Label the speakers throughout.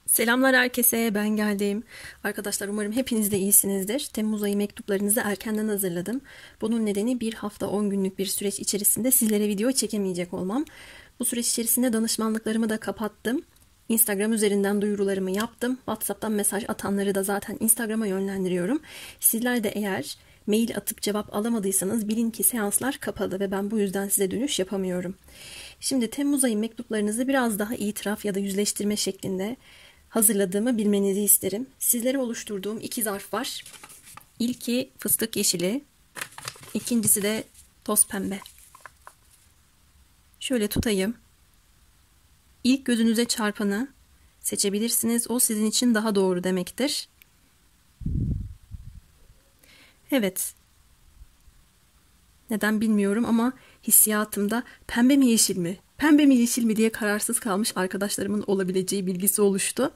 Speaker 1: Selamlar herkese, ben geldim. Arkadaşlar umarım hepiniz de iyisinizdir. Temmuz ayı mektuplarınızı erkenden hazırladım. Bunun nedeni bir hafta 10 günlük bir süreç içerisinde sizlere video çekemeyecek olmam. Bu süreç içerisinde danışmanlıklarımı da kapattım. Instagram üzerinden duyurularımı yaptım. WhatsApp'tan mesaj atanları da zaten Instagram'a yönlendiriyorum. Sizler de eğer mail atıp cevap alamadıysanız bilin ki seanslar kapalı ve ben bu yüzden size dönüş yapamıyorum. Şimdi Temmuz ayı mektuplarınızı biraz daha itiraf ya da yüzleştirme şeklinde hazırladığımı bilmenizi isterim. Sizlere oluşturduğum iki zarf var. İlki fıstık yeşili, ikincisi de toz pembe. Şöyle tutayım. İlk gözünüze çarpanı seçebilirsiniz. O sizin için daha doğru demektir. Evet. Neden bilmiyorum ama hissiyatımda pembe mi yeşil mi? Pembe mi yeşil mi diye kararsız kalmış arkadaşlarımın olabileceği bilgisi oluştu.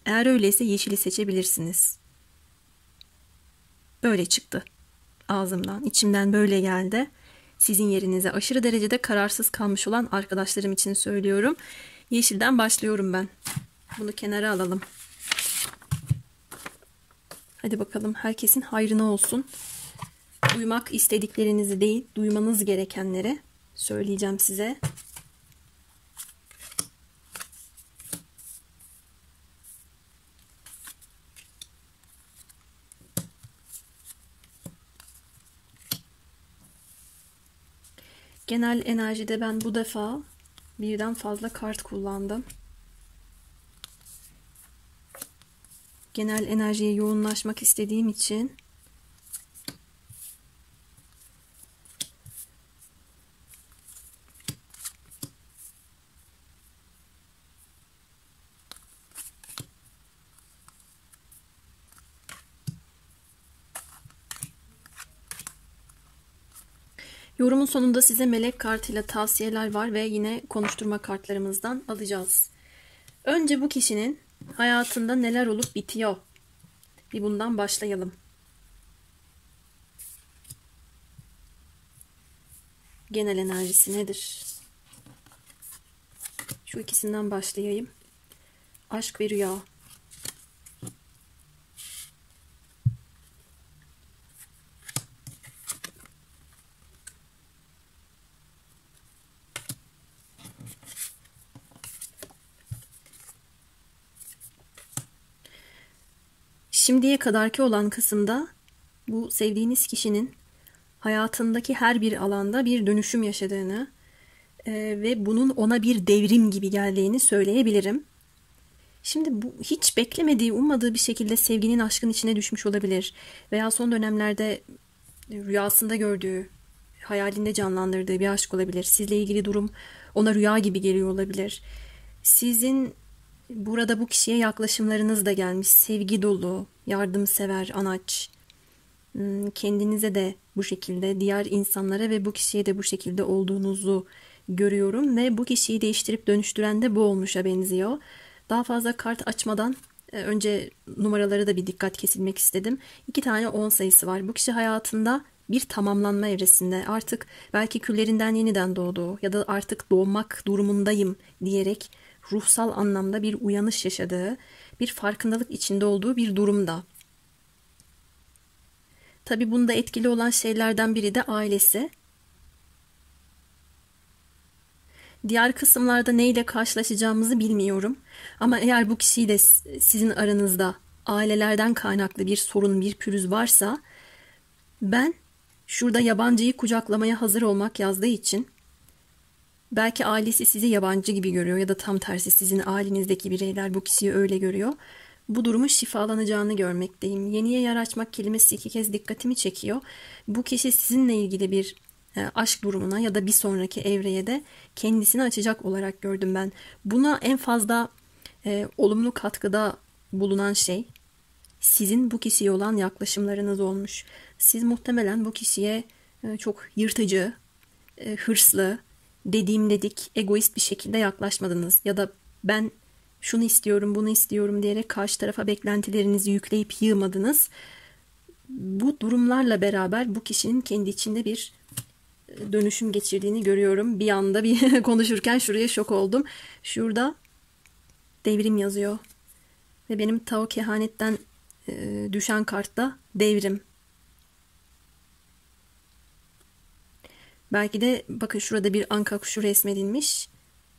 Speaker 1: Eğer öyleyse yeşili seçebilirsiniz. Böyle çıktı ağzımdan, içimden böyle geldi. Sizin yerinize aşırı derecede kararsız kalmış olan arkadaşlarım için söylüyorum. Yeşilden başlıyorum ben. Bunu kenara alalım. Hadi bakalım, herkesin hayrına olsun. Duymak istediklerinizi değil, duymanız gerekenleri söyleyeceğim size. Genel enerjide ben bu defa birden fazla kart kullandım. Genel enerjiye yoğunlaşmak istediğim için yorumun sonunda size melek kartıyla tavsiyeler var ve yine konuşturma kartlarımızdan alacağız. Önce bu kişinin hayatında neler olup bitiyor? Bir bundan başlayalım. Genel enerjisi nedir? Şu ikisinden başlayayım. Aşk ve rüya. Şimdiye kadarki olan kısımda bu sevdiğiniz kişinin hayatındaki her bir alanda bir dönüşüm yaşadığını ve bunun ona bir devrim gibi geldiğini söyleyebilirim. Şimdi bu hiç beklemediği, ummadığı bir şekilde sevginin, aşkın içine düşmüş olabilir. Veya son dönemlerde rüyasında gördüğü, hayalinde canlandırdığı bir aşk olabilir. Sizle ilgili durum ona rüya gibi geliyor olabilir. Sizin burada bu kişiye yaklaşımlarınız da gelmiş. Sevgi dolu, yardımsever, anaç. Kendinize de bu şekilde, diğer insanlara ve bu kişiye de bu şekilde olduğunuzu görüyorum. Ve bu kişiyi değiştirip dönüştüren de bu olmuşa benziyor. Daha fazla kart açmadan önce numaraları da bir dikkat kesilmek istedim. 2 tane 10 sayısı var. Bu kişi hayatında bir tamamlanma evresinde, artık belki küllerinden yeniden doğduğu ya da artık doğmak durumundayım diyerek ruhsal anlamda bir uyanış yaşadığı, bir farkındalık içinde olduğu bir durumda. Tabii bunda etkili olan şeylerden biri de ailesi. Diğer kısımlarda neyle karşılaşacağımızı bilmiyorum. Ama eğer bu kişiyle sizin aranızda ailelerden kaynaklı bir sorun, bir pürüz varsa, ben şurada yabancıyı kucaklamaya hazır olmak yazdığı için, belki ailesi sizi yabancı gibi görüyor ya da tam tersi sizin ailenizdeki bireyler bu kişiyi öyle görüyor. Bu durumun şifalanacağını görmekteyim. Yeniye yer açmak kelimesi 2 kez dikkatimi çekiyor. Bu kişi sizinle ilgili bir aşk durumuna ya da bir sonraki evreye de kendisini açacak olarak gördüm ben. Buna en fazla olumlu katkıda bulunan şey sizin bu kişiye olan yaklaşımlarınız olmuş. Siz muhtemelen bu kişiye çok yırtıcı, hırslı, dediğim dedik, egoist bir şekilde yaklaşmadınız. Ya da ben şunu istiyorum, bunu istiyorum diyerek karşı tarafa beklentilerinizi yükleyip yığmadınız. Bu durumlarla beraber bu kişinin kendi içinde bir dönüşüm geçirdiğini görüyorum. Bir anda bir konuşurken şuraya şok oldum. Şurada Devrim yazıyor. Ve benim Tao kehanetten düşen kartta devrim. Belki de bakın şurada bir anka kuşu resmedilmiş.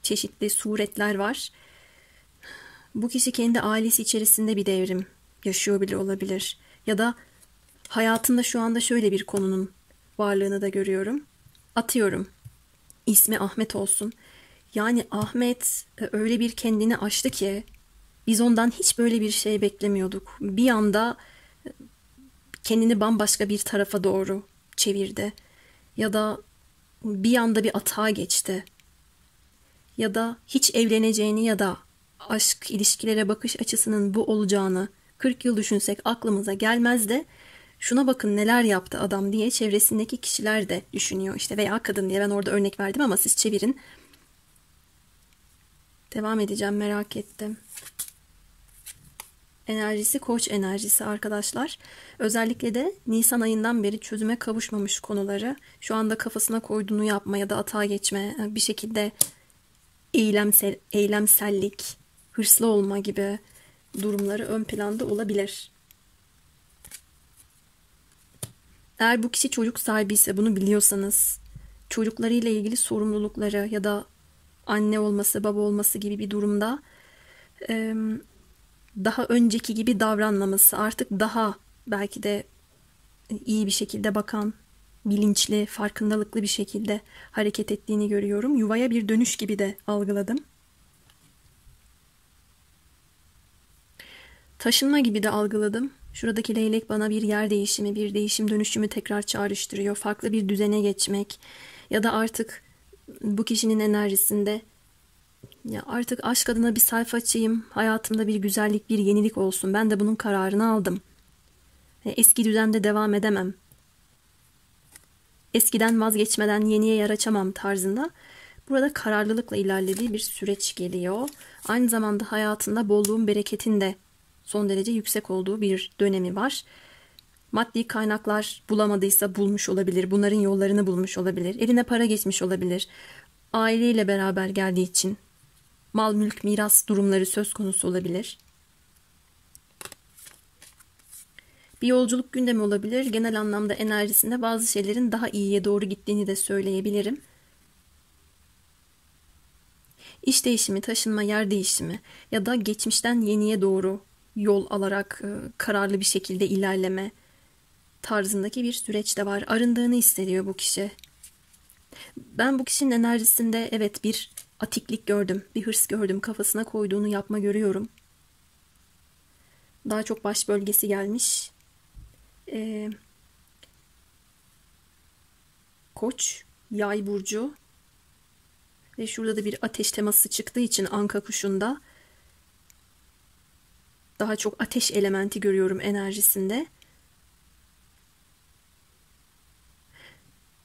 Speaker 1: Çeşitli suretler var. Bu kişi kendi ailesi içerisinde bir devrim yaşıyor bile olabilir. Ya da hayatında şu anda şöyle bir konunun varlığını da görüyorum. Atıyorum. İsmi Ahmet olsun. Yani Ahmet öyle bir kendini aştı ki biz ondan hiç böyle bir şey beklemiyorduk. Bir anda kendini bambaşka bir tarafa doğru çevirdi. Ya da bir anda bir atağa geçti. Ya da hiç evleneceğini ya da aşk ilişkilere bakış açısının bu olacağını 40 yıl düşünsek aklımıza gelmez de şuna bakın neler yaptı adam diye çevresindeki kişiler de düşünüyor işte veya kadın diye ben orada örnek verdim ama siz çevirin. Devam edeceğim, merak ettim. Enerjisi Koç enerjisi arkadaşlar. Özellikle de Nisan ayından beri çözüme kavuşmamış konuları şu anda kafasına koyduğunu yapma ya da atağa geçme, bir şekilde eylemsellik, hırslı olma gibi durumları ön planda olabilir. Eğer bu kişi çocuk sahibi ise bunu biliyorsanız çocuklarıyla ilgili sorumlulukları ya da anne olması, baba olması gibi bir durumda daha önceki gibi davranmaması, artık daha belki de iyi bir şekilde bakan, bilinçli, farkındalıklı bir şekilde hareket ettiğini görüyorum. Yuvaya bir dönüş gibi de algıladım. Taşınma gibi de algıladım. Şuradaki leylek bana bir yer değişimi, bir değişim dönüşümü tekrar çağrıştırıyor. Farklı bir düzene geçmek ya da artık bu kişinin enerjisinde ya artık aşk adına bir sayfa açayım, hayatımda bir güzellik, bir yenilik olsun. Ben de bunun kararını aldım. Eski düzende devam edemem. Eskiden vazgeçmeden yeniye yer açamam tarzında. Burada kararlılıkla ilerlediği bir süreç geliyor. Aynı zamanda hayatında bolluğun, bereketin de son derece yüksek olduğu bir dönemi var. Maddi kaynaklar bulamadıysa bulmuş olabilir. Bunların yollarını bulmuş olabilir. Eline para geçmiş olabilir. Aileyle beraber geldiği için mal, mülk, miras durumları söz konusu olabilir. Bir yolculuk gündemi olabilir. Genel anlamda enerjisinde bazı şeylerin daha iyiye doğru gittiğini de söyleyebilirim. İş değişimi, taşınma, yer değişimi ya da geçmişten yeniye doğru yol alarak kararlı bir şekilde ilerleme tarzındaki bir süreç de var. Arındığını hissediyor bu kişi. Ben bu kişinin enerjisinde evet bir atiklik gördüm, bir hırs gördüm, kafasına koyduğunu yapma görüyorum. Daha çok baş bölgesi gelmiş. Koç, Yay burcu ve şurada da bir ateş teması çıktığı için anka kuşunda daha çok ateş elementi görüyorum enerjisinde.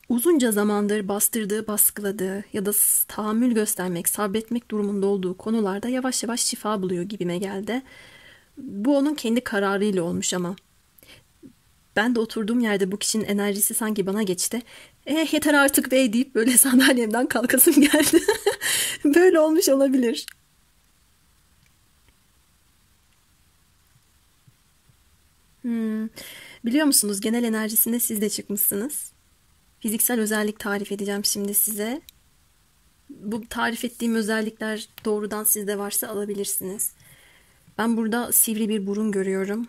Speaker 1: Uzunca zamandır bastırdığı, baskıladığı ya da tahammül göstermek, sabretmek durumunda olduğu konularda yavaş yavaş şifa buluyor gibime geldi. Bu onun kendi kararıyla olmuş ama. Ben de oturduğum yerde bu kişinin enerjisi sanki bana geçti. Yeter artık bey deyip böyle sandalyemden kalkasım geldi. Böyle olmuş olabilir. Biliyor musunuz genel enerjisinde siz de çıkmışsınız. Fiziksel özellik tarif edeceğim şimdi size. Bu tarif ettiğim özellikler doğrudan sizde varsa alabilirsiniz. Ben burada sivri bir burun görüyorum.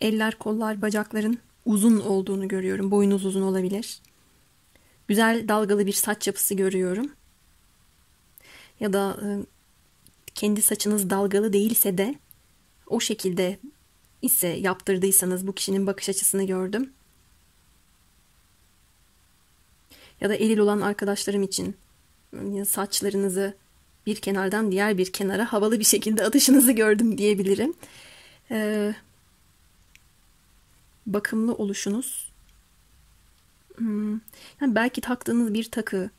Speaker 1: Eller, kollar, bacakların uzun olduğunu görüyorum. Boyunuz uzun olabilir. Güzel dalgalı bir saç yapısı görüyorum. Ya da kendi saçınız dalgalı değilse de o şekilde ise yaptırdıysanız bu kişinin bakış açısını gördüm. Ya da eril olan arkadaşlarım için saçlarınızı bir kenardan diğer bir kenara havalı bir şekilde atışınızı gördüm diyebilirim. Bakımlı oluşunuz. Yani belki taktığınız bir takı,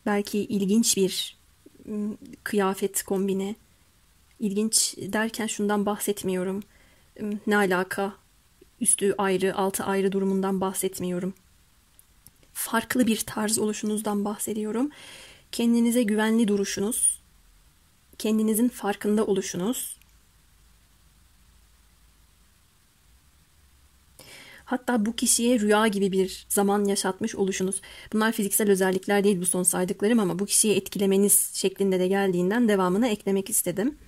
Speaker 1: belki ilginç bir kıyafet kombini. İlginç derken şundan bahsetmiyorum. Ne alaka? Üstü ayrı, altı ayrı durumundan bahsetmiyorum. Farklı bir tarz oluşunuzdan bahsediyorum. Kendinize güvenli duruşunuz. kendinizin farkında oluşunuz. Hatta bu kişiye rüya gibi bir zaman yaşatmış oluşunuz. Bunlar fiziksel özellikler değil bu son saydıklarım ama bu kişiyi etkilemeniz şeklinde de geldiğinden devamını eklemek istedim.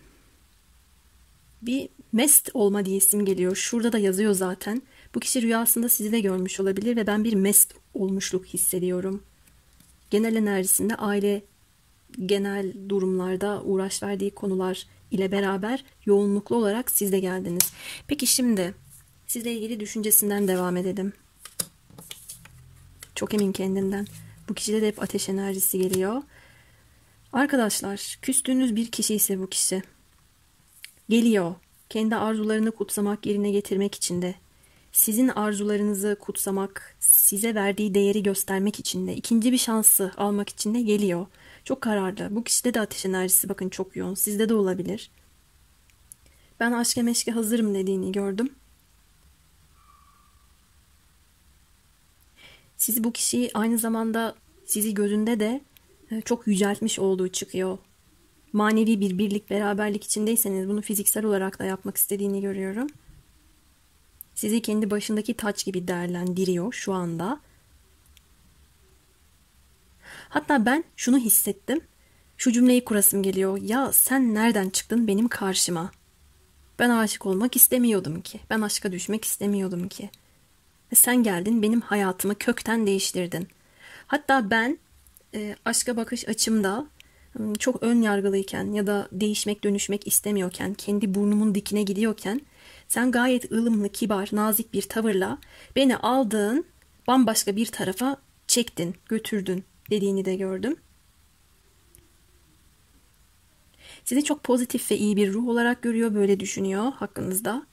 Speaker 1: Bir mest olma diyesim geliyor. Şurada da yazıyor zaten. Bu kişi rüyasında sizi de görmüş olabilir ve ben bir mest olmuşluk hissediyorum. Genel enerjisinde aile, genel durumlarda uğraş verdiği konular ile beraber yoğunluklu olarak siz de geldiniz. Peki şimdi sizle ilgili düşüncesinden devam edelim. Çok emin kendinden. Bu kişide de hep ateş enerjisi geliyor. Arkadaşlar, küstüğünüz bir kişi ise bu kişi geliyor. Kendi arzularını kutsamak, yerine getirmek için de, sizin arzularınızı kutsamak, size verdiği değeri göstermek için de, ikinci bir şansı almak için de geliyor. Çok kararlı. Bu kişide de ateş enerjisi bakın çok yoğun. Sizde de olabilir. Ben aşka meşke hazırım dediğini gördüm. Siz bu kişiyi aynı zamanda sizi gözünde de çok yüceltmiş olduğu çıkıyor. Manevi bir birlik, beraberlik içindeyseniz bunu fiziksel olarak da yapmak istediğini görüyorum. Sizi kendi başındaki taç gibi değerlendiriyor şu anda. Hatta ben şunu hissettim. Şu cümleyi kurasım geliyor. Ya sen nereden çıktın benim karşıma? Ben aşık olmak istemiyordum ki. Ben aşka düşmek istemiyordum ki. Ve sen geldin benim hayatımı kökten değiştirdin. Hatta ben aşka bakış açımda çok ön yargılıyken ya da değişmek dönüşmek istemiyorken, kendi burnumun dikine gidiyorken sen gayet ılımlı, kibar, nazik bir tavırla beni aldın, bambaşka bir tarafa çektin, götürdün dediğini de gördüm. Sizi çok pozitif ve iyi bir ruh olarak görüyor, böyle düşünüyor hakkınızda.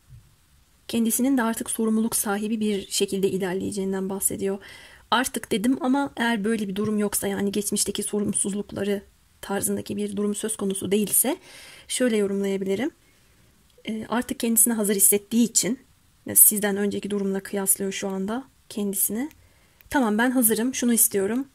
Speaker 1: Kendisinin de artık sorumluluk sahibi bir şekilde ilerleyeceğinden bahsediyor. Artık dedim ama eğer böyle bir durum yoksa, yani geçmişteki sorumsuzlukları tarzındaki bir durum söz konusu değilse şöyle yorumlayabilirim. Artık kendisini hazır hissettiği için sizden önceki durumla kıyaslıyor şu anda kendisini. Tamam, ben hazırım, şunu istiyorum.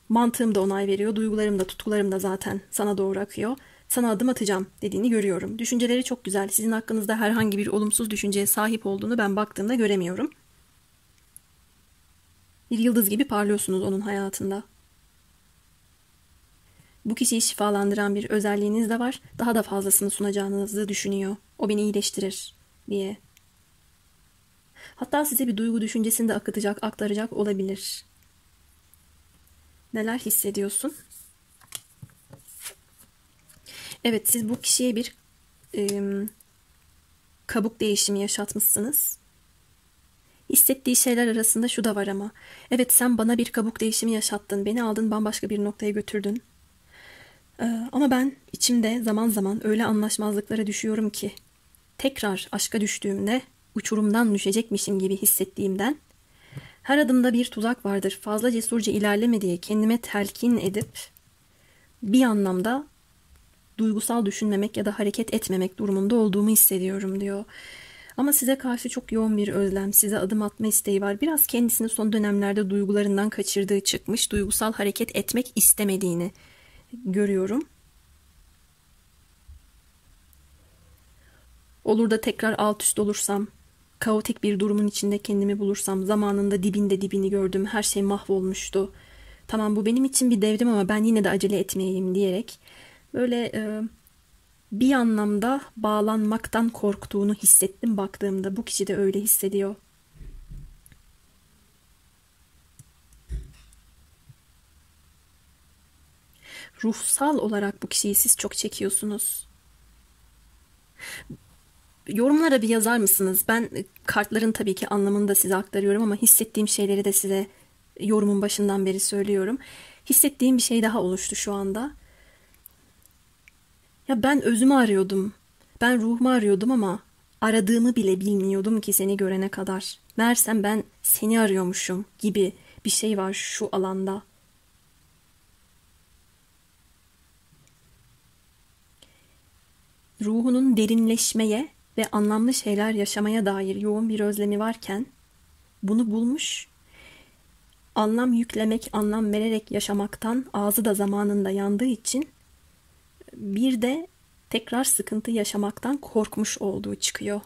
Speaker 1: Mantığım da onay veriyor, duygularım da, tutkularım da zaten sana doğru akıyor. Sana adım atacağım dediğini görüyorum. Düşünceleri çok güzel. Sizin hakkınızda herhangi bir olumsuz düşünceye sahip olduğunu ben baktığımda göremiyorum. Bir yıldız gibi parlıyorsunuz onun hayatında. Bu kişiyi şifalandıran bir özelliğiniz de var. Daha da fazlasını sunacağınızı düşünüyor. O beni iyileştirir diye. Hatta size bir duygu düşüncesini de akıtacak, aktaracak olabilir. Neler hissediyorsun? Evet, siz bu kişiye bir kabuk değişimi yaşatmışsınız. Hissettiği şeyler arasında şu da var ama. Evet, sen bana bir kabuk değişimi yaşattın. Beni aldın, bambaşka bir noktaya götürdün. Ama ben içimde zaman zaman öyle anlaşmazlıklara düşüyorum ki tekrar aşka düştüğümde uçurumdan düşecekmişim gibi hissettiğimden her adımda bir tuzak vardır. Fazla cesurca ilerleme diye kendime telkin edip bir anlamda duygusal düşünmemek ya da hareket etmemek durumunda olduğumu hissediyorum diyor. Ama size karşı çok yoğun bir özlem, size adım atma isteği var. Biraz kendisini son dönemlerde duygularından kaçırdığı çıkmış, duygusal hareket etmek istemediğini görüyorum. Olur da tekrar alt üst olursam, kaotik bir durumun içinde kendimi bulursam, zamanında dibinde dibini gördüm, her şey mahvolmuştu. Tamam, bu benim için bir devrim ama ben yine de acele etmeyeyim diyerek böyle bir anlamda bağlanmaktan korktuğunu hissettim baktığımda. Bu kişi de öyle hissediyor. Ruhsal olarak bu kişiyi siz çok çekiyorsunuz. Yorumlara bir yazar mısınız? Ben kartların tabii ki anlamını da size aktarıyorum ama hissettiğim şeyleri de size yorumun başından beri söylüyorum. Hissettiğim bir şey daha oluştu şu anda. Ya ben özümü arıyordum. Ben ruhumu arıyordum ama aradığımı bile bilmiyordum ki seni görene kadar. Meğersem ben seni arıyormuşum gibi bir şey var şu alanda. Ruhunun derinleşmeye ve anlamlı şeyler yaşamaya dair yoğun bir özlemi varken bunu bulmuş, anlam yüklemek, anlam vererek yaşamaktan ağzı da zamanında yandığı için Bir de tekrar sıkıntı yaşamaktan korkmuş olduğu çıkıyor.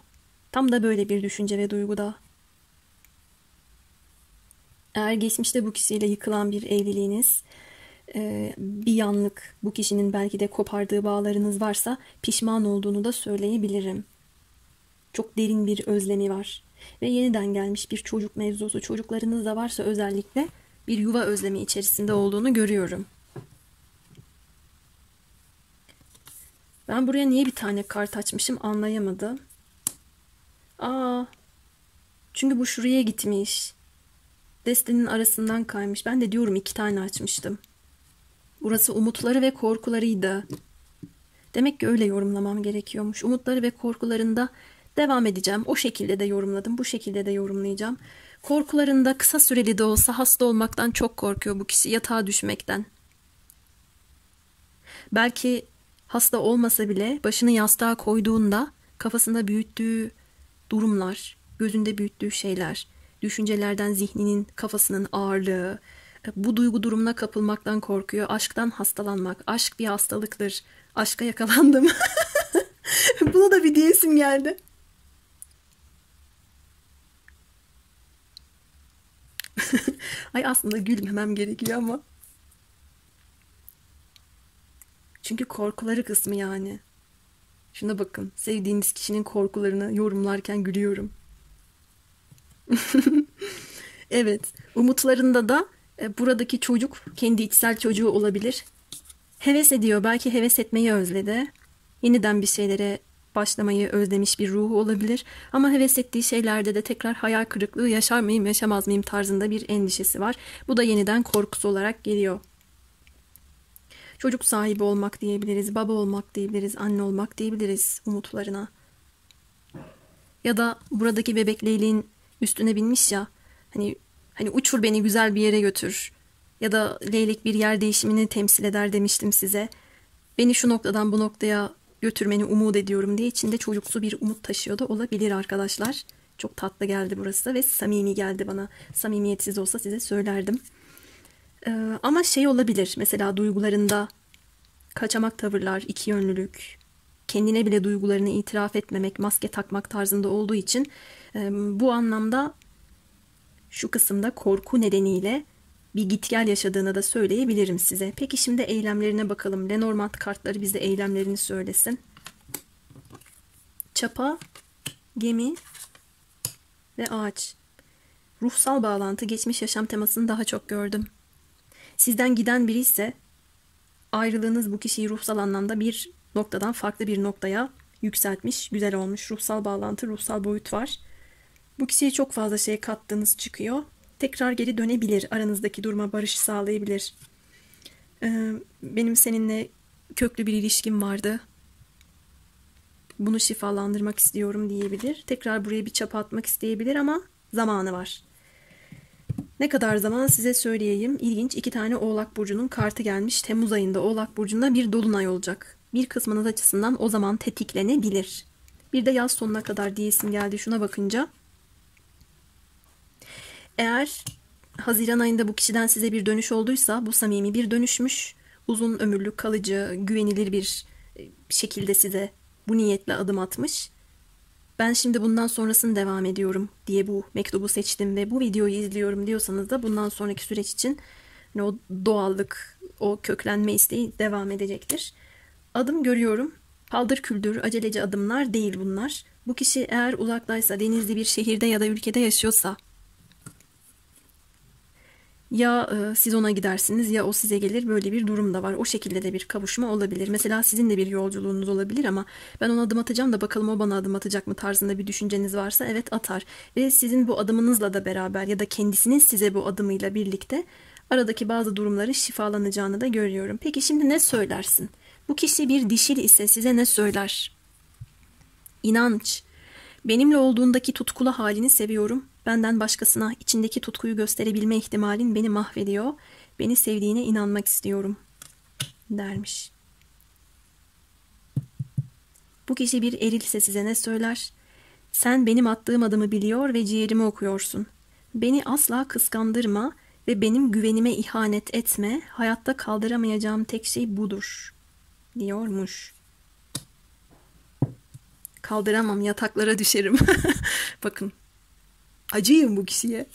Speaker 1: Tam da böyle bir düşünce ve duyguda. Eğer geçmişte bu kişiyle yıkılan bir evliliğiniz, bir yanlık, bu kişinin belki de kopardığı bağlarınız varsa pişman olduğunu da söyleyebilirim. Çok derin bir özlemi var. Ve yeniden gelmiş bir çocuk mevzusu, çocuklarınız da varsa özellikle bir yuva özlemi içerisinde olduğunu görüyorum. Ben buraya niye bir tane kart açmışım anlayamadım. Aa, çünkü bu şuraya gitmiş. Destenin arasından kaymış. Ben de diyorum 2 tane açmıştım. Burası umutları ve korkularıydı. Demek ki öyle yorumlamam gerekiyormuş. Umutları ve korkularında devam edeceğim. O şekilde de yorumladım. Bu şekilde de yorumlayacağım. Korkularında kısa süreli de olsa hasta olmaktan çok korkuyor bu kişi. Yatağa düşmekten. Belki hasta olmasa bile başını yastığa koyduğunda kafasında büyüttüğü durumlar, gözünde büyüttüğü şeyler, düşüncelerden zihninin, kafasının ağırlığı, bu duygu durumuna kapılmaktan korkuyor. Aşktan hastalanmak. Aşk bir hastalıktır. Aşka yakalandım. Buna da bir diyesim geldi. Ay aslında gülmemem gerekiyor ama. Çünkü korkuları kısmı yani. Şuna bakın. Sevdiğiniz kişinin korkularını yorumlarken gülüyorum. Evet. Umutlarında da buradaki çocuk kendi içsel çocuğu olabilir. Heves ediyor. Belki heves etmeyi özledi. Yeniden bir şeylere başlamayı özlemiş bir ruhu olabilir. Ama heves ettiği şeylerde de tekrar hayal kırıklığı yaşar mıyım, yaşamaz mıyım tarzında bir endişesi var. Bu da yeniden korkusu olarak geliyor. Çocuk sahibi olmak diyebiliriz, baba olmak diyebiliriz, anne olmak diyebiliriz umutlarına. Ya da buradaki bebek leyleğin üstüne binmiş ya, hani uçur beni güzel bir yere götür. Ya da leylek bir yer değişimini temsil eder demiştim size. Beni şu noktadan bu noktaya götürmeni umut ediyorum diye içinde çocuksu bir umut taşıyor da olabilir arkadaşlar. Çok tatlı geldi burası ve samimi geldi bana. Samimiyetsiz olsa size söylerdim. Ama şey olabilir mesela duygularında kaçamak tavırlar, iki yönlülük, kendine bile duygularını itiraf etmemek, maske takmak tarzında olduğu için bu anlamda şu kısımda korku nedeniyle bir git gel yaşadığını da söyleyebilirim size. Peki şimdi eylemlerine bakalım. Lenormand kartları bize eylemlerini söylesin. Çapa, gemi ve ağaç. Ruhsal bağlantı, geçmiş yaşam temasını daha çok gördüm. Sizden giden biri ise ayrılığınız bu kişiyi ruhsal anlamda bir noktadan farklı bir noktaya yükseltmiş, güzel olmuş. Ruhsal bağlantı, ruhsal boyut var. Bu kişiye çok fazla şey kattığınız çıkıyor. Tekrar geri dönebilir. Aranızdaki duruma barış sağlayabilir. Benim seninle köklü bir ilişkim vardı. Bunu şifalandırmak istiyorum diyebilir. Tekrar buraya bir çapa atmak isteyebilir ama zamanı var. Ne kadar zaman size söyleyeyim. İlginç 2 tane Oğlak Burcu'nun kartı gelmiş. Temmuz ayında Oğlak Burcu'nda bir dolunay olacak. Bir kısmınız açısından o zaman tetiklenebilir. Bir de yaz sonuna kadar diyesim geldi şuna bakınca. Eğer Haziran ayında bu kişiden size bir dönüş olduysa bu samimi bir dönüşmüş. Uzun ömürlü, kalıcı, güvenilir bir şekilde size bu niyetle adım atmış. Ben şimdi bundan sonrasını devam ediyorum diye bu mektubu seçtim ve bu videoyu izliyorum diyorsanız da bundan sonraki süreç için hani o doğallık, o köklenme isteği devam edecektir. Adım görüyorum. Paldır küldür, aceleci adımlar değil bunlar. Bu kişi eğer uzaktaysa, denizli bir şehirde ya da ülkede yaşıyorsa ya siz ona gidersiniz ya o size gelir, böyle bir durum da var. O şekilde de bir kavuşma olabilir. Mesela sizin de bir yolculuğunuz olabilir ama ben ona adım atacağım da bakalım o bana adım atacak mı tarzında bir düşünceniz varsa evet atar. Ve sizin bu adımınızla da beraber ya da kendisinin size bu adımıyla birlikte aradaki bazı durumların şifalanacağını da görüyorum. Peki şimdi ne söylersin? Bu kişi bir dişil ise size ne söyler? İnanç. Benimle olduğundaki tutkulu halini seviyorum. Benden başkasına içindeki tutkuyu gösterebilme ihtimalin beni mahvediyor. Beni sevdiğine inanmak istiyorum dermiş. Bu kişi bir erilse size ne söyler? Sen benim attığım adımı biliyor ve ciğerimi okuyorsun. Beni asla kıskandırma ve benim güvenime ihanet etme. Hayatta kaldıramayacağım tek şey budur diyormuş. Kaldıramam, yataklara düşerim. Bakın, acıyım bu kişiye.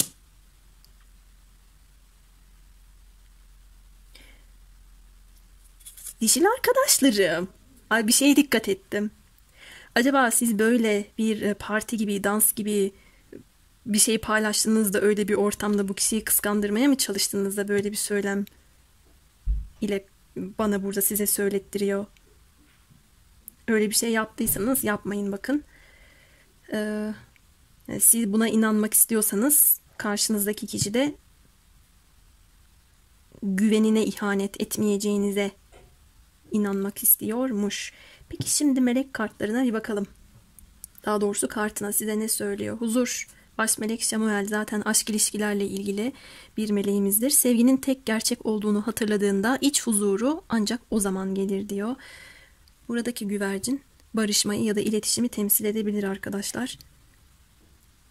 Speaker 1: Dişil arkadaşlarım. Ay, bir şeye dikkat ettim. Acaba siz böyle bir parti gibi, dans gibi bir şey paylaştığınızda, öyle bir ortamda bu kişiyi kıskandırmaya mı çalıştığınızda böyle bir söylem ile bana burada size söylettiriyor? Öyle bir şey yaptıysanız yapmayın, bakın. Ee, Siz buna inanmak istiyorsanız karşınızdaki kişi de güvenine ihanet etmeyeceğinize inanmak istiyormuş. Peki şimdi melek kartlarına bir bakalım. Daha doğrusu kartına size ne söylüyor? Huzur. Baş melek Şamuel zaten aşk ilişkilerle ilgili bir meleğimizdir. Sevginin tek gerçek olduğunu hatırladığında iç huzuru ancak o zaman gelir diyor. Buradaki güvercin barışmayı ya da iletişimi temsil edebilir arkadaşlar.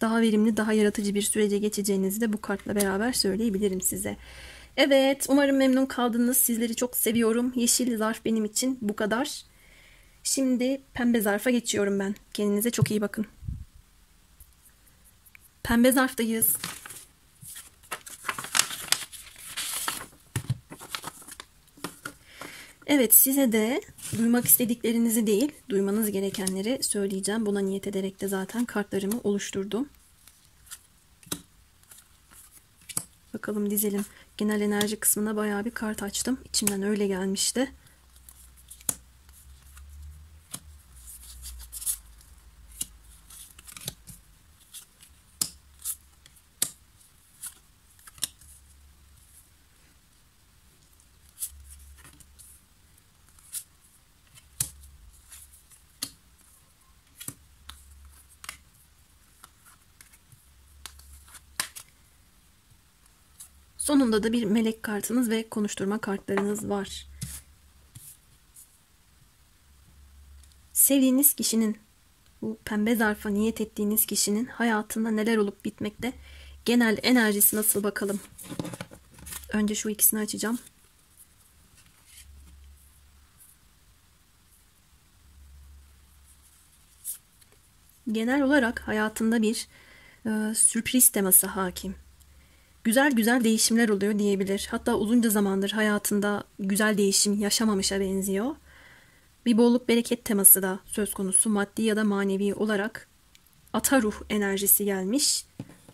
Speaker 1: Daha verimli, daha yaratıcı bir sürece geçeceğinizi de bu kartla beraber söyleyebilirim size. Evet, umarım memnun kaldınız. Sizleri çok seviyorum. Yeşil zarf benim için bu kadar. Şimdi pembe zarfa geçiyorum ben. Kendinize çok iyi bakın. Pembe zarftayız. Evet, size de duymak istediklerinizi değil, duymanız gerekenleri söyleyeceğim. Buna niyet ederek de zaten kartlarımı oluşturdum. Bakalım dizelim. Genel enerji kısmına bayağı bir kart açtım. İçimden öyle gelmişti. Sonunda da bir melek kartınız ve konuşturma kartlarınız var. Sevdiğiniz kişinin, bu pembe zarfa niyet ettiğiniz kişinin hayatında neler olup bitmekte? Genel enerjisi nasıl bakalım? Önce şu ikisini açacağım. Genel olarak hayatında bir sürpriz teması hakim. Güzel güzel değişimler oluyor diyebilir. Hatta uzunca zamandır hayatında güzel değişim yaşamamışa benziyor. Bir bolluk bereket teması da söz konusu, maddi ya da manevi olarak. Ata ruh enerjisi gelmiş.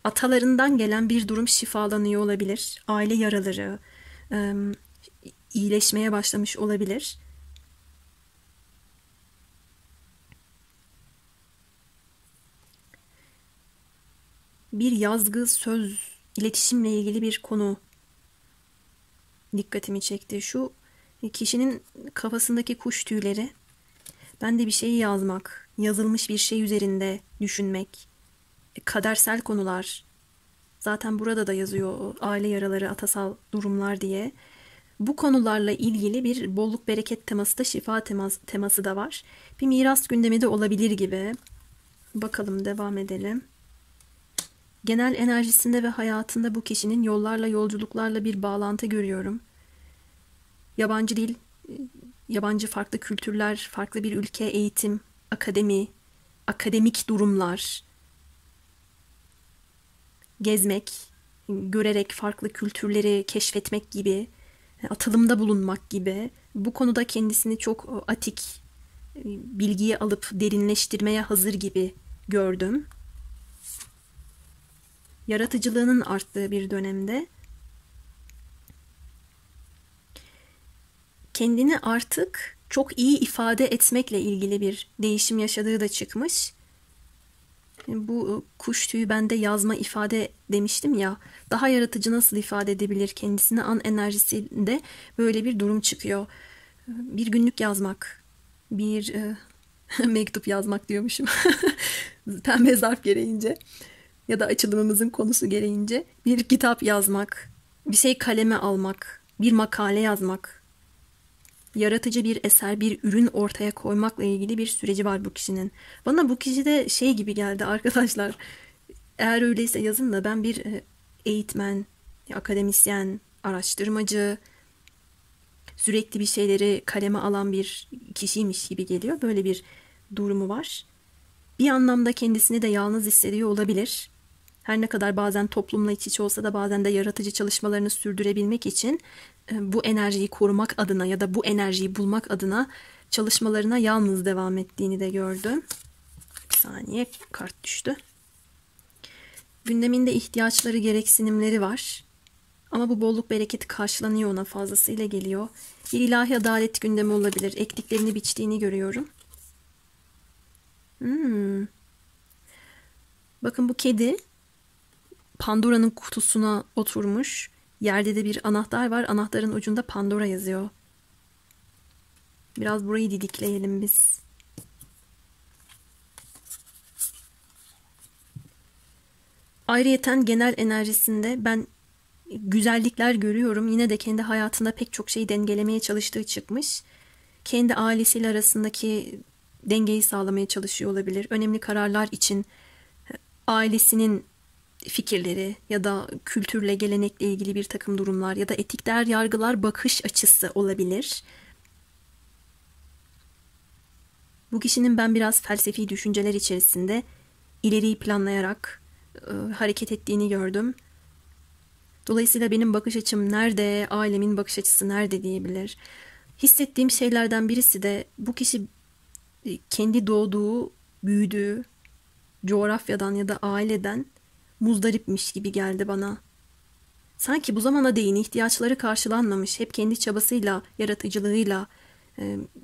Speaker 1: Atalarından gelen bir durum şifalanıyor olabilir. Aile yaraları iyileşmeye başlamış olabilir. Bir yazgı, söz, iletişimle ilgili bir konu dikkatimi çekti. Şu kişinin kafasındaki kuş tüyleri, ben de bir şeyi yazmak, yazılmış bir şey üzerinde düşünmek, kadersel konular. Zaten burada da yazıyor aile yaraları, atasal durumlar diye. Bu konularla ilgili bir bolluk bereket teması da, şifa teması da var. Bir miras gündemi de olabilir gibi. Bakalım, devam edelim. Genel enerjisinde ve hayatında bu kişinin yollarla, yolculuklarla bir bağlantı görüyorum. Yabancı dil, yabancı farklı kültürler, farklı bir ülke, eğitim, akademi, akademik durumlar, gezmek, görerek farklı kültürleri keşfetmek gibi, atılımda bulunmak gibi, bu konuda kendisini çok atik, bilgiyi alıp derinleştirmeye hazır gibi gördüm. Yaratıcılığının arttığı bir dönemde kendini artık çok iyi ifade etmekle ilgili bir değişim yaşadığı da çıkmış. Bu kuş tüyü, bende yazma, ifade demiştim ya, daha yaratıcı nasıl ifade edebilir kendisini, an enerjisinde böyle bir durum çıkıyor. Bir günlük yazmak, bir mektup yazmak diyormuşum. Pembe zarf gereğince ya da açılımımızın konusu gereğince bir kitap yazmak, bir şey kaleme almak, bir makale yazmak, yaratıcı bir eser, bir ürün ortaya koymakla ilgili bir süreci var bu kişinin. Bana bu kişi de şey gibi geldi arkadaşlar. Eğer öyleyse yazın da, ben bir eğitmen, akademisyen, araştırmacı, sürekli bir şeyleri kaleme alan bir kişiymiş gibi geliyor. Böyle bir durumu var. Bir anlamda kendisini de yalnız hissediyor olabilir. Her ne kadar bazen toplumla iç içe olsa da bazen de yaratıcı çalışmalarını sürdürebilmek için bu enerjiyi korumak adına ya da bu enerjiyi bulmak adına çalışmalarına yalnız devam ettiğini de gördüm. Bir saniye, kart düştü. Gündeminde ihtiyaçları, gereksinimleri var. Ama bu bolluk bereketi karşılanıyor, ona fazlasıyla geliyor. Bir ilahi adalet gündemi olabilir. Ektiklerini biçtiğini görüyorum. Bakın, bu kedi Pandora'nın kutusuna oturmuş. Yerde de bir anahtar var. Anahtarın ucunda Pandora yazıyor. Biraz burayı didikleyelim biz. Ayrıyeten genel enerjisinde ben güzellikler görüyorum. Yine de kendi hayatında pek çok şeyi dengelemeye çalıştığı çıkmış. Kendi ailesiyle arasındaki dengeyi sağlamaya çalışıyor olabilir. Önemli kararlar için ailesinin fikirleri ya da kültürle, gelenekle ilgili bir takım durumlar ya da etik değer yargılar, bakış açısı olabilir. Bu kişinin ben biraz felsefi düşünceler içerisinde ileriyi planlayarak hareket ettiğini gördüm. Dolayısıyla benim bakış açım nerede, ailemin bakış açısı nerede diyebilir. Hissettiğim şeylerden birisi de bu kişi kendi doğduğu, büyüdüğü coğrafyadan ya da aileden muzdaripmiş gibi geldi bana. Sanki bu zamana değin ihtiyaçları karşılanmamış, hep kendi çabasıyla, yaratıcılığıyla,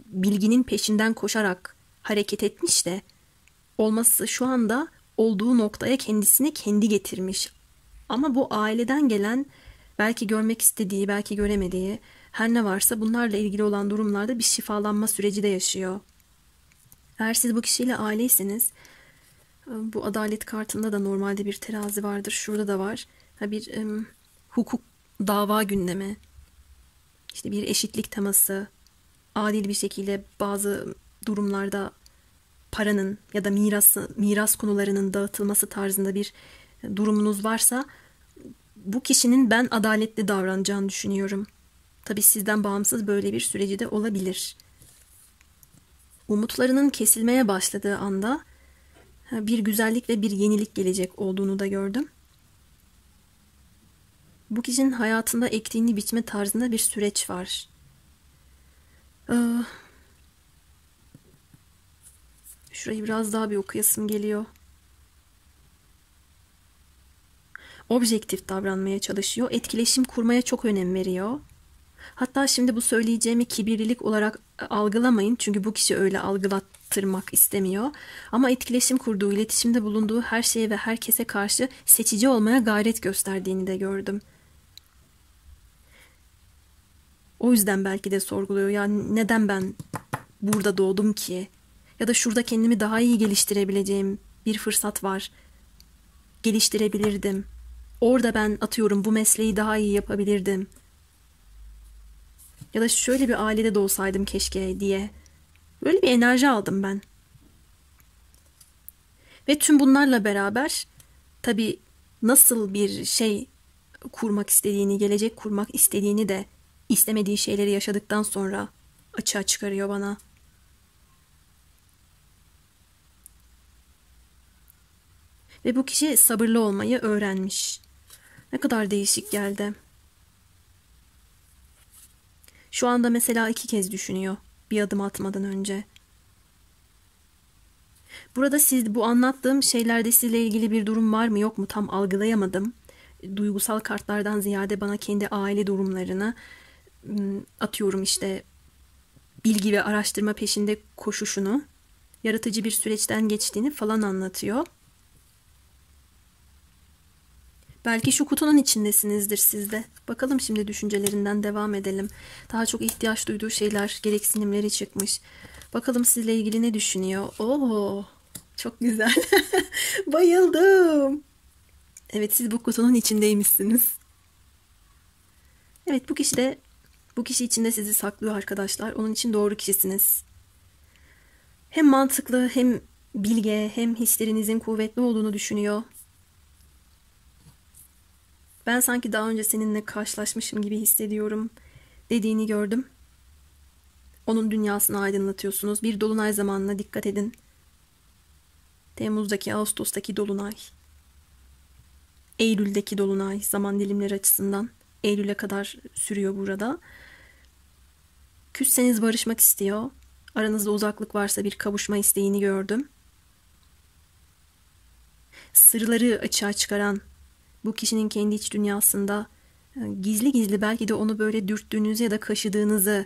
Speaker 1: bilginin peşinden koşarak hareket etmiş de olması şu anda olduğu noktaya kendisini kendi getirmiş. Ama bu aileden gelen, belki görmek istediği, belki göremediği her ne varsa bunlarla ilgili olan durumlarda bir şifalanma süreci de yaşıyor. Eğer siz bu kişiyle aileyseniz, bu adalet kartında da normalde bir terazi vardır. Şurada da var. Bir hukuk, dava gündemi, işte bir eşitlik teması, adil bir şekilde bazı durumlarda paranın ya da miras konularının dağıtılması tarzında bir durumunuz varsa bu kişinin ben adaletli davranacağını düşünüyorum. Tabii sizden bağımsız böyle bir süreci de olabilir. Umutlarının kesilmeye başladığı anda bir güzellik ve bir yenilik gelecek olduğunu da gördüm. Bu kişinin hayatında ektiğini biçme tarzında bir süreç var. Şurayı biraz daha bir okuyasım geliyor. Objektif davranmaya çalışıyor. Etkileşim kurmaya çok önem veriyor. Hatta şimdi bu söyleyeceğimi kibirlilik olarak algılamayın. Çünkü bu kişi öyle algılattırmak istemiyor. Ama etkileşim kurduğu, iletişimde bulunduğu her şeye ve herkese karşı seçici olmaya gayret gösterdiğini de gördüm. O yüzden belki de sorguluyor. Yani neden ben burada doğdum ki? Ya da şurada kendimi daha iyi geliştirebileceğim bir fırsat var. Geliştirebilirdim. Orada ben atıyorum bu mesleği daha iyi yapabilirdim. Ya da şöyle bir ailede doğsaydım keşke diye. Böyle bir enerji aldım ben. Ve tüm bunlarla beraber tabii nasıl bir şey kurmak istediğini, gelecek kurmak istediğini de istemediği şeyleri yaşadıktan sonra açığa çıkarıyor bana. Ve bu kişi sabırlı olmayı öğrenmiş. Ne kadar değişik geldi. Şu anda mesela 2 kez düşünüyor bir adım atmadan önce. Burada bu anlattığım şeylerde sizle ilgili bir durum var mı yok mu tam algılayamadım. Duygusal kartlardan ziyade bana kendi aile durumlarını, atıyorum işte bilgi ve araştırma peşinde koşuşunu, yaratıcı bir süreçten geçtiğini falan anlatıyor. Belki şu kutunun içindesinizdir siz de. Bakalım, şimdi düşüncelerinden devam edelim. Daha çok ihtiyaç duyduğu şeyler, gereksinimleri çıkmış. Bakalım sizle ilgili ne düşünüyor? Oo, çok güzel. Bayıldım. Evet, siz bu kutunun içindeymişsiniz. Evet, bu kişi içinde sizi saklıyor arkadaşlar. Onun için doğru kişisiniz. Hem mantıklı, hem bilge, hem hislerinizin kuvvetli olduğunu düşünüyor. Ben sanki daha önce seninle karşılaşmışım gibi hissediyorum dediğini gördüm. Onun dünyasını aydınlatıyorsunuz. Bir dolunay zamanına dikkat edin. Temmuz'daki, Ağustos'taki dolunay. Eylül'deki dolunay zaman dilimleri açısından. Eylül'e kadar sürüyor burada. Küsseniz barışmak istiyor. Aranızda uzaklık varsa bir kavuşma isteğini gördüm. Sırları açığa çıkaran, bu kişinin kendi iç dünyasında gizli gizli belki de onu böyle dürttüğünüzü ya da kaşıdığınızı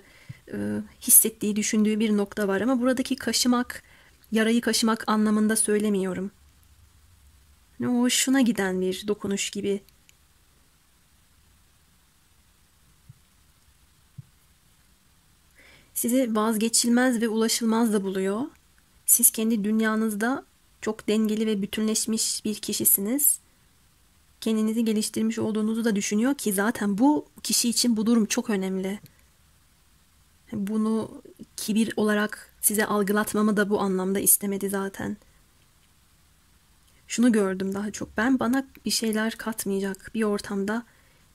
Speaker 1: hissettiği, düşündüğü bir nokta var. Ama buradaki kaşımak, yarayı kaşımak anlamında söylemiyorum. O hoşuna giden bir dokunuş gibi. Sizi vazgeçilmez ve ulaşılmaz da buluyor. Siz kendi dünyanızda çok dengeli ve bütünleşmiş bir kişisiniz. Kendinizi geliştirmiş olduğunuzu da düşünüyor ki zaten bu kişi için bu durum çok önemli. Bunu kibir olarak size algılatmamı da bu anlamda istemedi zaten. Şunu gördüm daha çok. Bana bir şeyler katmayacak bir ortamda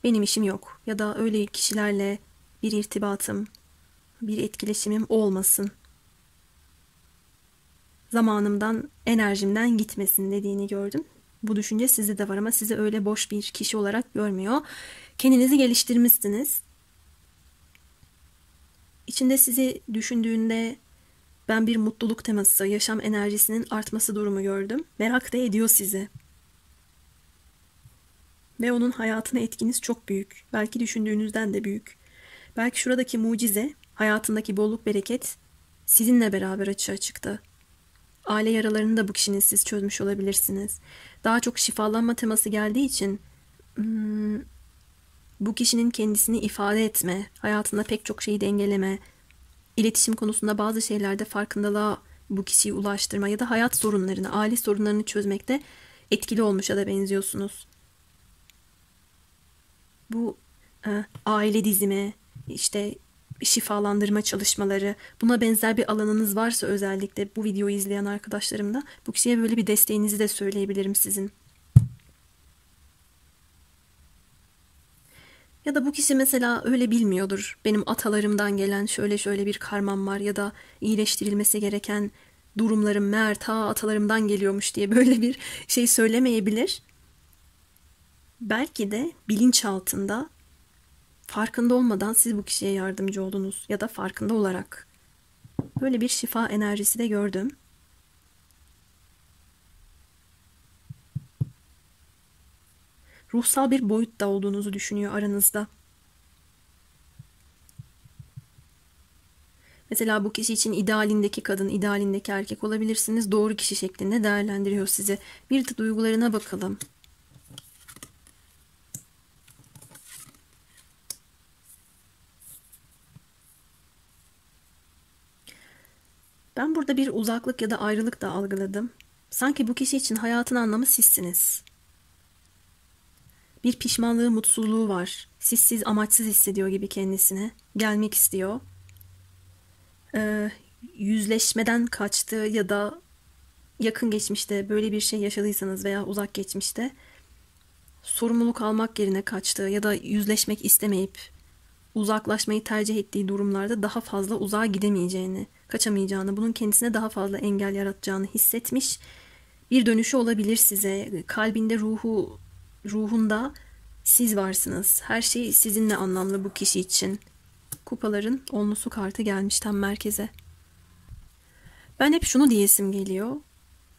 Speaker 1: benim işim yok. Ya da öyle kişilerle bir irtibatım, bir etkileşimim olmasın. Zamanımdan, enerjimden gitmesin dediğini gördüm. Bu düşünce sizde de var ama sizi öyle boş bir kişi olarak görmüyor. Kendinizi geliştirmişsiniz. İçinde sizi düşündüğünde ben bir mutluluk teması, yaşam enerjisinin artması durumu gördüm. Merak da ediyor sizi. Ve onun hayatına etkiniz çok büyük. Belki düşündüğünüzden de büyük. Belki şuradaki mucize, hayatındaki bolluk bereket sizinle beraber açığa çıktı. Aile yaralarını da bu kişinin siz çözmüş olabilirsiniz. Daha çok şifalanma teması geldiği için bu kişinin kendisini ifade etme, hayatında pek çok şeyi dengeleme, iletişim konusunda bazı şeylerde farkındalığa bu kişiyi ulaştırma ya da hayat sorunlarını, aile sorunlarını çözmekte etkili olmuşa da benziyorsunuz. Bu aile dizimi, işte şifalandırma çalışmaları, buna benzer bir alanınız varsa özellikle bu videoyu izleyen arkadaşlarım da bu kişiye böyle bir desteğinizi de söyleyebilirim sizin. Ya da bu kişi mesela öyle bilmiyordur. Benim atalarımdan gelen şöyle şöyle bir karmam var ya da iyileştirilmesi gereken durumlarım meğer ta atalarımdan geliyormuş diye böyle bir şey söylemeyebilir. Belki de bilinç altında farkında olmadan siz bu kişiye yardımcı oldunuz ya da farkında olarak. Böyle bir şifa enerjisi de gördüm. Ruhsal bir boyutta olduğunuzu düşünüyor aranızda. Mesela bu kişi için idealindeki kadın, idealindeki erkek olabilirsiniz. Doğru kişi şeklinde değerlendiriyor sizi. Bir de duygularına bakalım. Ben burada bir uzaklık ya da ayrılık da algıladım. Sanki bu kişi için hayatın anlamı sizsiniz. Bir pişmanlığı, mutsuzluğu var. Sizsiz, amaçsız hissediyor gibi kendisine. Gelmek istiyor. Yüzleşmeden kaçtı ya da yakın geçmişte böyle bir şey yaşadıysanız veya uzak geçmişte sorumluluk almak yerine kaçtığı ya da yüzleşmek istemeyip uzaklaşmayı tercih ettiği durumlarda daha fazla uzağa gidemeyeceğini, kaçamayacağını, bunun kendisine daha fazla engel yaratacağını hissetmiş bir dönüşü olabilir size. Kalbinde, ruhunda siz varsınız. Her şey sizinle anlamlı bu kişi için. Kupaların onlusu kartı gelmiş tam merkeze. Ben hep şunu diyesim geliyor.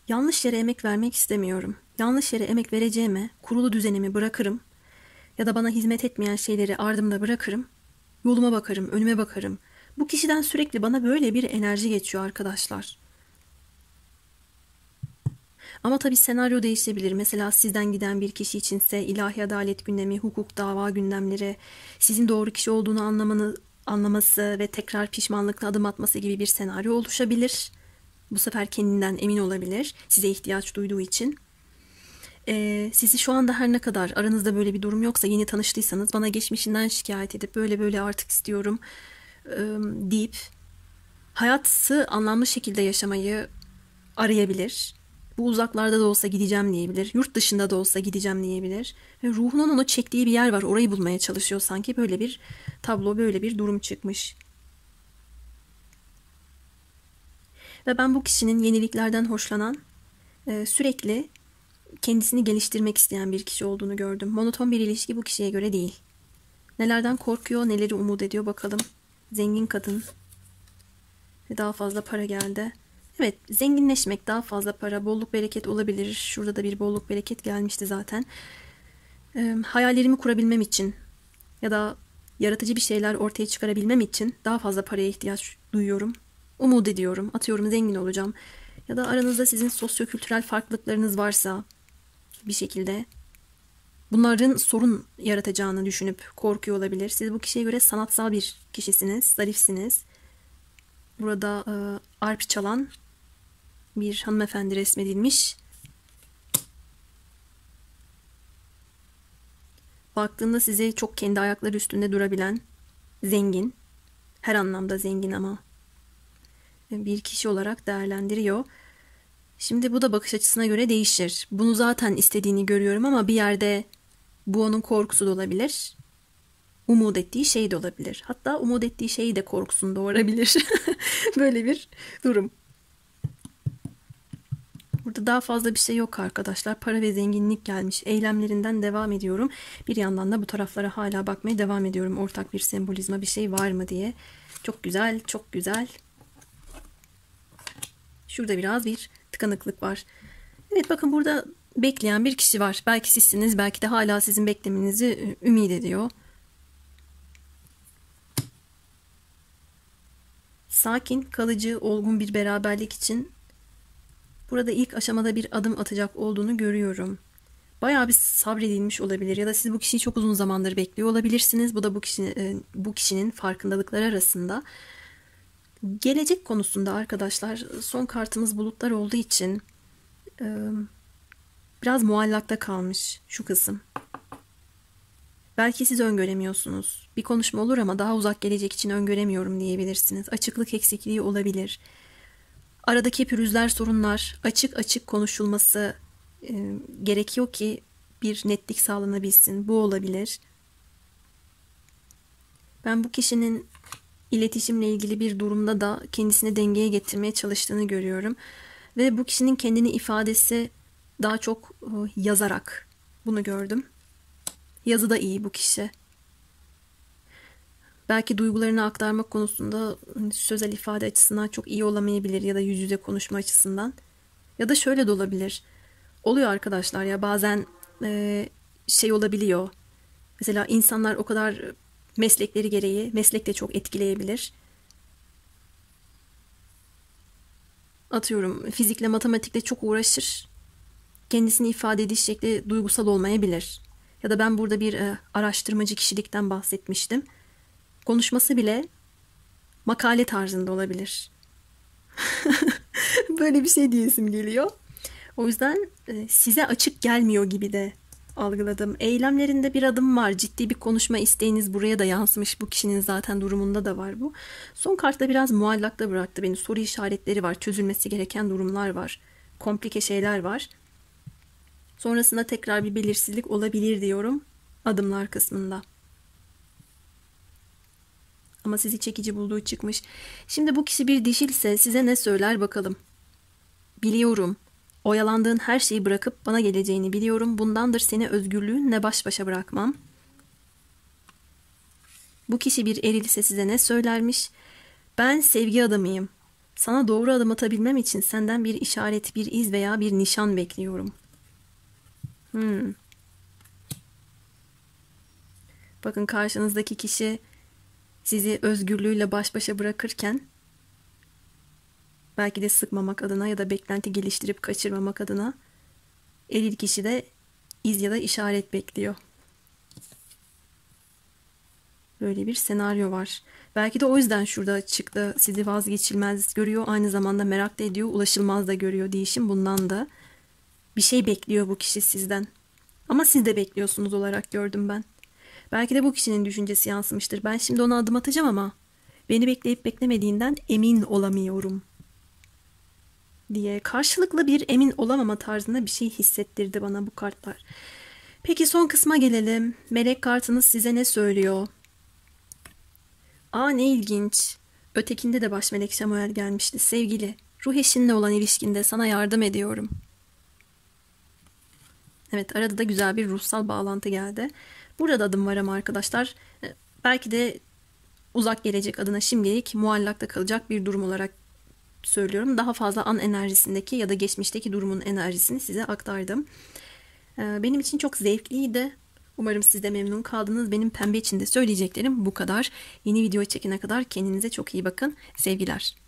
Speaker 1: Yanlış yere emek vermek istemiyorum. Yanlış yere emek vereceğime kurulu düzenimi bırakırım. Ya da bana hizmet etmeyen şeyleri ardımda bırakırım. Yoluma bakarım, önüme bakarım. Bu kişiden sürekli bana böyle bir enerji geçiyor arkadaşlar. Ama tabii senaryo değişebilir. Mesela sizden giden bir kişi içinse ilahi adalet gündemi, hukuk, dava gündemleri, sizin doğru kişi olduğunu anlaması ve tekrar pişmanlıkla adım atması gibi bir senaryo oluşabilir. Bu sefer kendinden emin olabilir. Size ihtiyaç duyduğu için. Sizi şu anda her ne kadar aranızda böyle bir durum yoksa yeni tanıştıysanız bana geçmişinden şikayet edip böyle böyle artık istiyorum deyip hayatı anlamlı şekilde yaşamayı arayabilir. Bu uzaklarda da olsa gideceğim diyebilir. Yurt dışında da olsa gideceğim diyebilir. Ve ruhunun onu çektiği bir yer var. Orayı bulmaya çalışıyor sanki. Böyle bir tablo, böyle bir durum çıkmış. Ve ben bu kişinin yeniliklerden hoşlanan, sürekli kendisini geliştirmek isteyen bir kişi olduğunu gördüm. Monoton bir ilişki bu kişiye göre değil. Nelerden korkuyor, neleri umut ediyor bakalım. Zengin kadın. Ve daha fazla para geldi. Evet, zenginleşmek, daha fazla para, bolluk bereket olabilir. Şurada da bir bolluk bereket gelmişti zaten. Hayallerimi kurabilmem için ya da yaratıcı bir şeyler ortaya çıkarabilmem için daha fazla paraya ihtiyaç duyuyorum. Umut ediyorum. Atıyorum zengin olacağım. Ya da aranızda sizin sosyokültürel farklılıklarınız varsa bir şekilde bunların sorun yaratacağını düşünüp korkuyor olabilir. Siz bu kişiye göre sanatsal bir kişisiniz, zarifsiniz. Burada arp çalan bir hanımefendi resmedilmiş. Baktığında size çok kendi ayakları üstünde durabilen, zengin, her anlamda zengin ama bir kişi olarak değerlendiriyor. Şimdi bu da bakış açısına göre değişir. Bunu zaten istediğini görüyorum ama bir yerde bu onun korkusu da olabilir. Umut ettiği şey de olabilir. Hatta umut ettiği şeyi de korkusunu doğurabilir. Böyle bir durum. Burada daha fazla bir şey yok arkadaşlar. Para ve zenginlik gelmiş. Eylemlerinden devam ediyorum. Bir yandan da bu taraflara hala bakmaya devam ediyorum. Ortak bir sembolizma bir şey var mı diye. Çok güzel, çok güzel. Şurada biraz bir tıkanıklık var. Evet bakın burada bekleyen bir kişi var. Belki sizsiniz, belki de hala sizin beklemenizi ümit ediyor. Sakin, kalıcı, olgun bir beraberlik için burada ilk aşamada bir adım atacak olduğunu görüyorum. Bayağı bir sabredilmiş olabilir ya da siz bu kişiyi çok uzun zamandır bekliyor olabilirsiniz. Bu da bu kişinin farkındalıkları arasında. Gelecek konusunda arkadaşlar son kartımız bulutlar olduğu için biraz muallakta kalmış şu kısım. Belki siz öngöremiyorsunuz. Bir konuşma olur ama daha uzak gelecek için öngöremiyorum diyebilirsiniz. Açıklık eksikliği olabilir. Aradaki pürüzler, sorunlar açık açık konuşulması gerekiyor ki bir netlik sağlanabilsin. Bu olabilir. Ben bu kişinin iletişimle ilgili bir durumda da kendisini dengeye getirmeye çalıştığını görüyorum. Ve bu kişinin kendini ifadesi daha çok yazarak bunu gördüm. Yazı da iyi bu kişi. Belki duygularını aktarmak konusunda sözel ifade açısından çok iyi olamayabilir ya da yüz yüze konuşma açısından. Ya da şöyle de olabilir. Oluyor arkadaşlar ya bazen şey olabiliyor. Mesela insanlar o kadar meslekleri gereği, meslek de çok etkileyebilir. Atıyorum fizikle, matematikle çok uğraşır. Kendisini ifade ediş şekli duygusal olmayabilir. Ya da ben burada bir araştırmacı kişilikten bahsetmiştim. Konuşması bile makale tarzında olabilir. Böyle bir şey diyesim geliyor. O yüzden size açık gelmiyor gibi de algıladım. Eylemlerinde bir adım var. Ciddi bir konuşma isteğiniz buraya da yansımış. Bu kişinin zaten durumunda da var bu. Son kartta biraz muallakta bıraktı beni. Soru işaretleri var. Çözülmesi gereken durumlar var. Komplike şeyler var. Sonrasında tekrar bir belirsizlik olabilir diyorum. Adımlar kısmında. Ama sizi çekici bulduğu çıkmış. Şimdi bu kişi bir dişilse size ne söyler bakalım. Biliyorum. Oyalandığın her şeyi bırakıp bana geleceğini biliyorum. Bundandır seni özgürlüğünle baş başa bırakmam. Bu kişi bir eril ise size ne söylermiş? Ben sevgi adamıyım. Sana doğru adım atabilmem için senden bir işaret, bir iz veya bir nişan bekliyorum. Bakın karşınızdaki kişi sizi özgürlüğüyle baş başa bırakırken belki de sıkmamak adına ya da beklenti geliştirip kaçırmamak adına eril kişi de iz ya da işaret bekliyor. Böyle bir senaryo var. Belki de o yüzden şurada çıktı. Sizi vazgeçilmez görüyor. Aynı zamanda merak da ediyor. Ulaşılmaz da görüyor. Değişim bundan da. Bir şey bekliyor bu kişi sizden. Ama siz de bekliyorsunuz olarak gördüm ben. Belki de bu kişinin düşüncesi yansımıştır. Ben şimdi ona adım atacağım ama beni bekleyip beklemediğinden emin olamıyorum diye karşılıklı bir emin olamama tarzında bir şey hissettirdi bana bu kartlar. Peki son kısma gelelim. Melek kartınız size ne söylüyor? Aa ne ilginç. Ötekinde de baş melek Şamuel gelmişti. Sevgili. Ruh eşinle olan ilişkinde sana yardım ediyorum. Evet, arada da güzel bir ruhsal bağlantı geldi. Burada adım var ama arkadaşlar, belki de uzak gelecek adına şimdilik muallakta kalacak bir durum olarak söylüyorum. Daha fazla an enerjisindeki ya da geçmişteki durumun enerjisini size aktardım. Benim için çok zevkliydi. Umarım siz de memnun kaldınız. Benim pembe için de söyleyeceklerim bu kadar. Yeni video çekene kadar kendinize çok iyi bakın. Sevgiler.